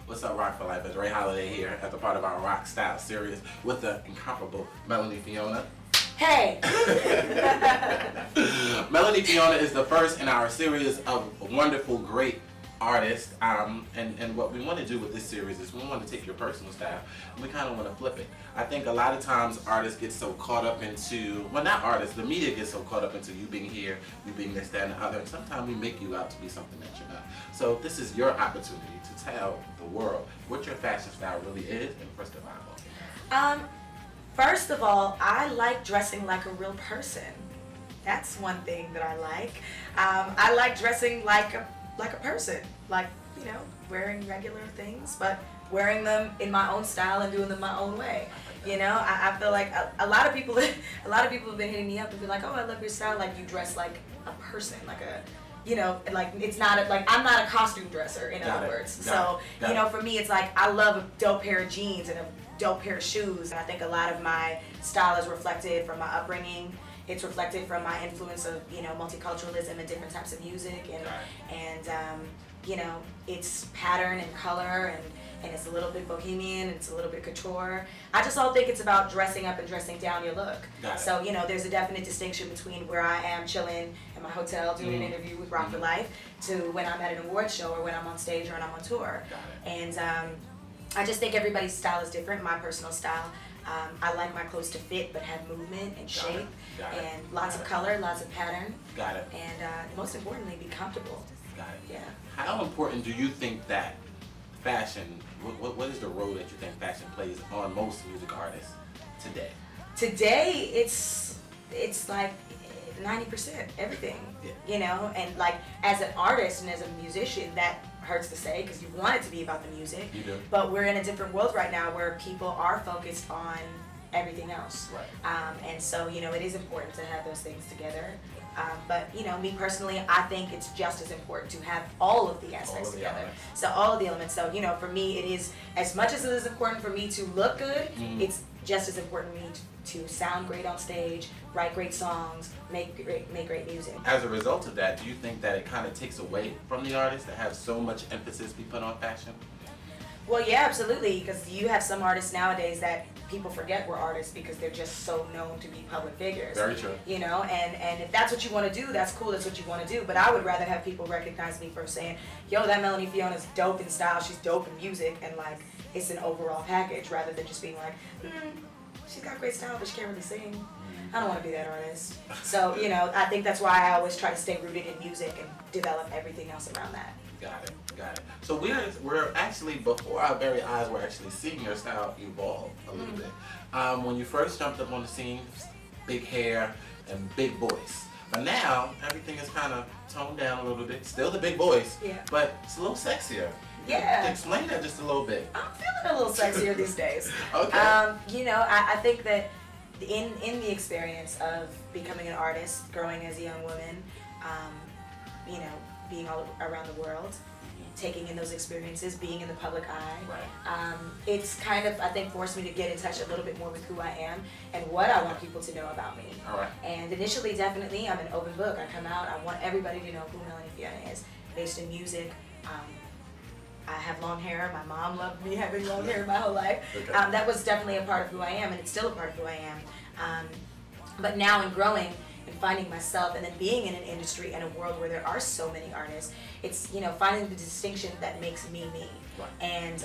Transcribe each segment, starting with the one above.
What's up, Rock for Life? It's Ray Holiday here as a part of our Rock Style series with the incomparable Melanie Fiona. Hey! Melanie Fiona is the first in our series of wonderful, great artists. And what we want to do with this series is we want to take your personal style and we kind of want to flip it. I think a lot of times artists get so caught up into, well, not artists, the media gets so caught up into you being here, you being this, that, and the other, and sometimes we make you out to be something that you're not. So this is your opportunity to tell the world what your fashion style really is and first of all. First of all, I like dressing like a real person. That's one thing that I like. I like dressing like a person, like, you know, wearing regular things, but wearing them in my own style and doing them my own way. You know, I feel like a lot of people have been hitting me up and be like, oh, I love your style, like you dress like a person, like a, you know, like it's not like I'm not a costume dresser, in other words. So, you know, for me, it's like I love a dope pair of jeans and a dope pair of shoes. And I think a lot of my style is reflected from my upbringing. It's reflected from my influence of, you know, multiculturalism and different types of music, and you know, it's pattern and color, and it's a little bit bohemian, and it's a little bit couture. I just don't think it's about dressing up and dressing down your look. So, you know, there's a definite distinction between where I am chilling in my hotel doing an interview with Rock for Life to when I'm at an award show or when I'm on stage or when I'm on tour. And I just think everybody's style is different. My personal style, I like my clothes to fit but have movement and shape, and lots of color, lots of pattern. And most importantly, be comfortable. Yeah. How important do you think that fashion, what is the role that you think fashion plays on most music artists today? Today, it's like 90% everything, you know, and like as an artist and as a musician, that hurts to say because you want it to be about the music, but we're in a different world right now where people are focused on everything else. And so, you know, it is important to have those things together. But, you know, me personally, I think it's just as important to have all of the aspects together. So all of the elements. So, you know, for me, it is, as much as it is important for me to look good, it's just as important for me to sound great on stage, write great songs, make great music. As a result of that, do you think that it kind of takes away from the artist to have so much emphasis be put on fashion? Well, yeah, absolutely, because you have some artists nowadays that people forget were artists because they're just so known to be public figures. Very true. You know, and if that's what you want to do, that's cool, that's what you want to do, but I would rather have people recognize me for saying, yo, that Melanie Fiona's dope in style, she's dope in music, and like, it's an overall package, rather than just being like, she's got great style, but she can't really sing. I don't want to be that artist. So, you know, I think that's why I always try to stay rooted in music and develop everything else around that. Got it. So we're actually, before our very eyes, we're actually seeing your style evolve a little bit. When you first jumped up on the scene, big hair and big voice. But now, everything is kind of toned down a little bit. Still the big voice, but it's a little sexier. Yeah. Explain that just a little bit. I'm feeling a little sexier these days. Okay. You know, I think that in the experience of becoming an artist, growing as a young woman, you know, being all around the world, taking in those experiences, being in the public eye, it's kind of, I think, forced me to get in touch a little bit more with who I am and what I want people to know about me. And initially, definitely, I'm an open book. I come out, I want everybody to know who Melanie Fiona is, based in music. I have long hair. My mom loved me having long hair my whole life. That was definitely a part of who I am, and it's still a part of who I am. But now in growing and finding myself, and then being in an industry and a world where there are so many artists, it's, you know, finding the distinction that makes me me. And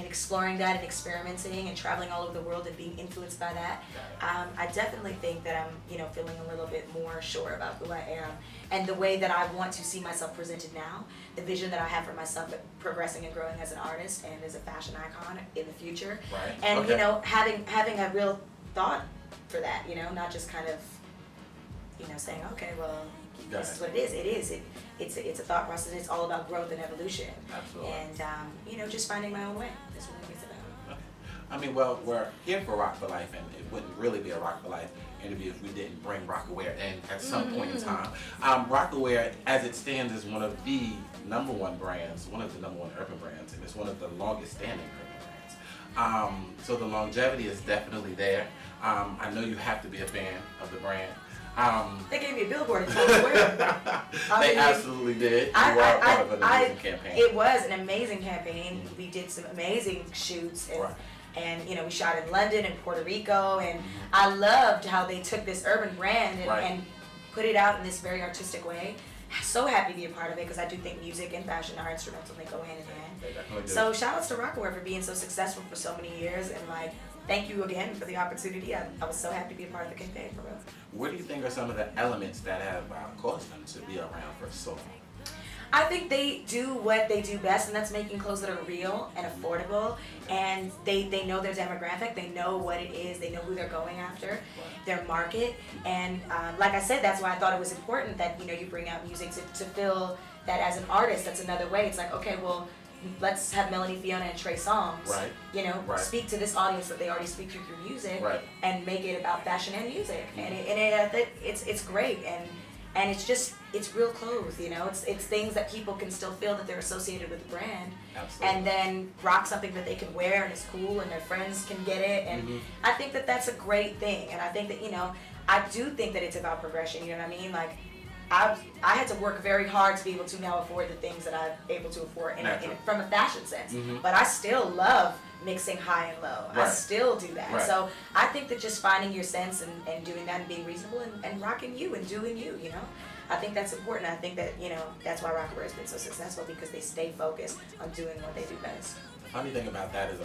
exploring that and experimenting and traveling all over the world and being influenced by that, I definitely think that I'm, you know, feeling a little bit more sure about who I am and the way that I want to see myself presented now, the vision that I have for myself progressing and growing as an artist and as a fashion icon in the future. And you know, having a real thought for that, you know, not just kind of, you know, saying, okay, well, this is what it is. It's a thought process. It's all about growth and evolution. And you know, just finding my own way. That's what it's about. I mean, well, we're here for Rock for Life, and it wouldn't really be a Rock for Life interview if we didn't bring Rocawear in at some point in time. Rocawear, as it stands, is one of the number one brands, one of the number one urban brands, and it's one of the longest standing urban brands. So the longevity is definitely there. I know you have to be a fan of the brand. They gave me a billboard in Times Square. They absolutely did. You are part of an amazing campaign. It was an amazing campaign. We did some amazing shoots, and, Right. and we shot in London and Puerto Rico, and I loved how they took this urban brand and put it out in this very artistic way. So happy to be a part of it because I do think music and fashion are instrumental. They go hand in hand. They definitely do. So shout outs to Rocawear for being so successful for so many years, and like thank you again for the opportunity. I was so happy to be a part of the campaign for real. What do you think are some of the elements that have caused them to be around for so long? I think they do what they do best, and that's making clothes that are real and affordable, and they know their demographic, they know what it is, they know who they're going after, their market, and like I said, that's why I thought it was important that you bring out music to feel that as an artist. That's another way. It's like, okay, well, let's have Melanie Fiona and Trey Songz, speak to this audience that they already speak to through music, and make it about fashion and music, and it's great, and it's real clothes, it's things that people can still feel that they're associated with the brand. Absolutely. And then rock something that they can wear and it's cool and their friends can get it, and I think that that's a great thing, and I think that I do think that it's about progression. You know what I mean? Like I had to work very hard to be able to now afford the things that I'm able to afford from a fashion sense, but I still love mixing high and low. I still do that. So I think that just finding your sense and doing that and being reasonable and rocking you and doing you, I think that's important. I think that, that's why Rocawear has been so successful, because they stay focused on doing what they do best. The funny thing about that is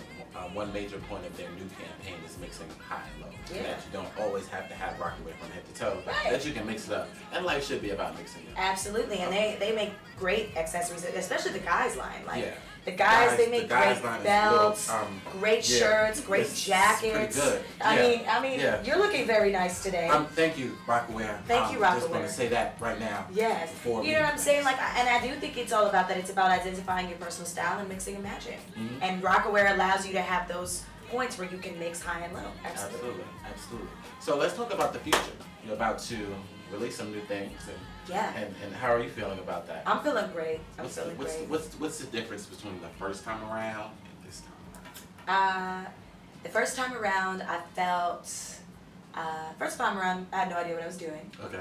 one major point of their new campaign is mixing high and low. Yeah. That you don't always have to have Rocawear from head to toe. Right. That you can mix it up. And life should be about mixing it up. Absolutely, and they make great accessories, especially the guys line. Like the Guys, they make great belts, great shirts, great jackets. It's pretty good. I mean, you're looking very nice today. Thank you, Rocawear. Thank you, Rocawear. Just want to say that right now. Yes. You know what I'm saying? Like, and I do think it's all about that. It's about identifying your personal style and mixing and matching. And Rocawear allows you to have those points where you can mix high and low. Absolutely. So let's talk about the future. You're about to release some new things, and how are you feeling about that? I'm feeling great. Feeling great. What's the difference between the first time around and this time around? The first time around, I felt. First time around, I had no idea what I was doing. Okay.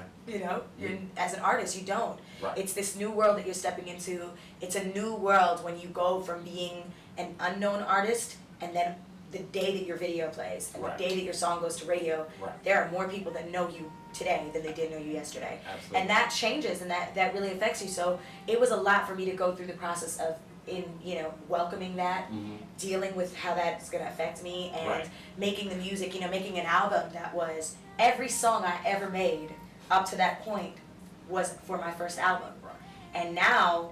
As an artist, you don't. Right. It's this new world that you're stepping into. It's a new world when you go from being an unknown artist, and then the day that your video plays and the day that your song goes to radio, there are more people that know you today than they did know you yesterday. Absolutely. And that changes, and that really affects you. So it was a lot for me to go through the process of welcoming that, dealing with how that's going to affect me, and making the music, making an album that was every song I ever made up to that point was for my first album. And now,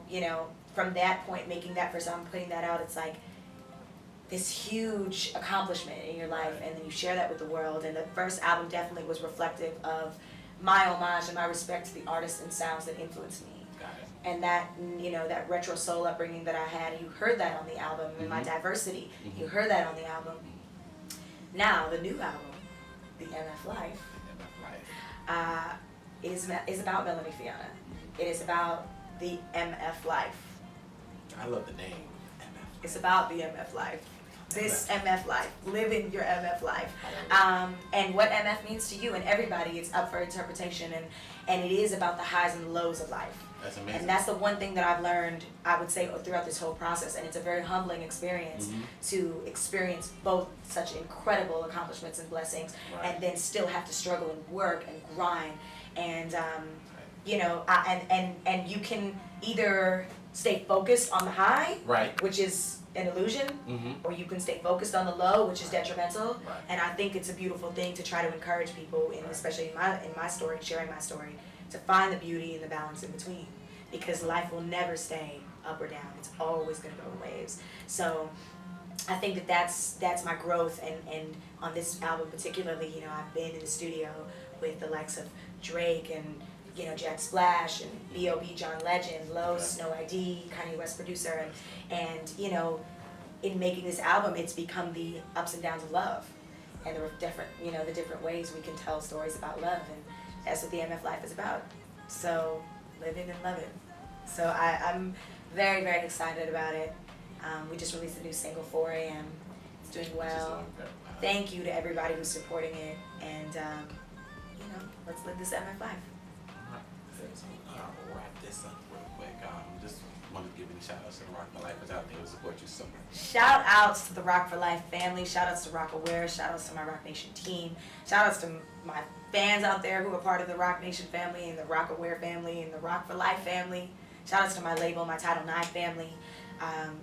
from that point, making that first album, putting that out, it's like this huge accomplishment in your life, and then you share that with the world. And the first album definitely was reflective of my homage and my respect to the artists and sounds that influenced me. And that, that retro soul upbringing that I had, you heard that on the album, and my diversity, you heard that on the album. Now, the new album, The MF Life, is about Melanie Fiona. It is about the MF Life. I love the name, MF. It's about the MF Life. This MF life, living your MF life, and what MF means to you and everybody. It's up for interpretation, and it is about the highs and the lows of life. That's amazing. And that's the one thing that I've learned, I would say, throughout this whole process, and it's a very humbling experience to experience both such incredible accomplishments and blessings, and then still have to struggle and work and grind, and and you can either stay focused on the high, which is an illusion, or you can stay focused on the low, which is detrimental. And I think it's a beautiful thing to try to encourage people, especially in my story, sharing my story, to find the beauty and the balance in between, because life will never stay up or down. It's always going to go in waves. So I think that that's my growth, and on this album particularly, I've been in the studio with the likes of Drake and Jack Splash and B.O.B. John Legend, Lowe's, Snow ID, Kanye West producer, and in making this album, it's become the ups and downs of love, and the different ways we can tell stories about love, and that's what the MF Life is about. So living and loving. So I'm very, very excited about it. We just released a new single, 4 a.m. It's doing well. Thank you to everybody who's supporting it, and let's live this MF life. Alright, so I'll wrap this up real quick. Just wanted to give any shout outs to the Rock for Lifers out there who support you so much. Shout outs to the Rock for Life family. Shout outs to Rocawear. Shout outs to my Rock Nation team. Shout outs to my fans out there who are part of the Rock Nation family and the Rocawear family and the Rock for Life family. Shout outs to my label, my Title IX family. I'm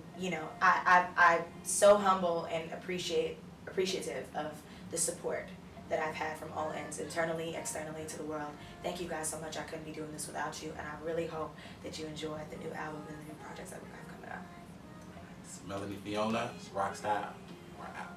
so humble and appreciative of the support that I've had from all ends, internally, externally, to the world. Thank you guys so much. I couldn't be doing this without you, and I really hope that you enjoy the new album and the new projects that we have coming up. It's Melanie Fiona, it's Rock Style. We're out.